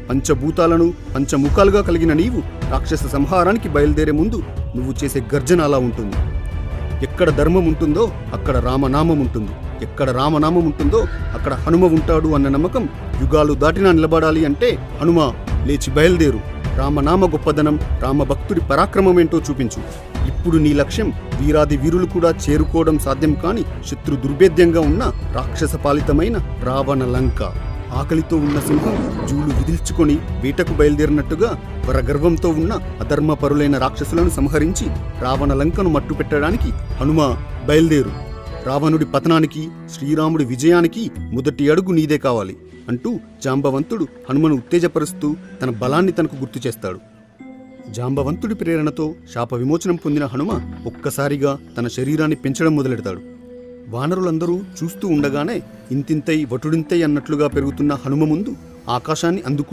పంచభూతాలను పంచముఖాలుగా కలిగిన నీవు రాక్షస సంహారానికి బయలుదేరే ముందు నువ్వు చేసే గర్జన అలా ఉంటుంది. ఎక్కడ ధర్మం ఉంటుందో అక్కడ రామనామం ఉంటుంది, ఎక్కడ రామనామం ఉంటుందో అక్కడ హనుమ ఉంటాడు అన్న నమ్మకం యుగాలు దాటినా నిలబడాలి అంటే హనుమ లేచి బయలుదేరు. రామనామ గొప్పదనం, రామభక్తుడి పరాక్రమమేంటో చూపించు. ఇప్పుడు నీ లక్ష్యం వీరాది వీరులు కూడా చేరుకోవడం సాధ్యం కాని శత్రు దుర్భేద్యంగా ఉన్న రాక్షస పాలితమైన రావణ లంక. ఆకలితో ఉన్న సింహం జూలు విదిల్చుకొని వేటకు బయలుదేరినట్టుగా వరగర్వంతో ఉన్న అధర్మపరులైన రాక్షసులను సంహరించి రావణ లంకను మట్టుపెట్టడానికి హనుమ బయలుదేరు. రావణుడి పతనానికి, శ్రీరాముడి విజయానికి మొదటి అడుగు నీదే కావాలి అంటూ జాంబవంతుడు హనుమను ఉత్తేజపరుస్తూ తన బలాన్ని తనకు గుర్తు చేస్తాడు. జాంబవంతుడి ప్రేరణతో శాప విమోచనం పొందిన హనుమ ఒక్కసారిగా తన శరీరాన్ని పెంచడం మొదలెడతాడు. వానరులందరూ చూస్తూ ఉండగానే ఇంతింతై వటుడింతై అన్నట్లుగా పెరుగుతున్న హనుమ ముందు ఆకాశాన్ని అందుకు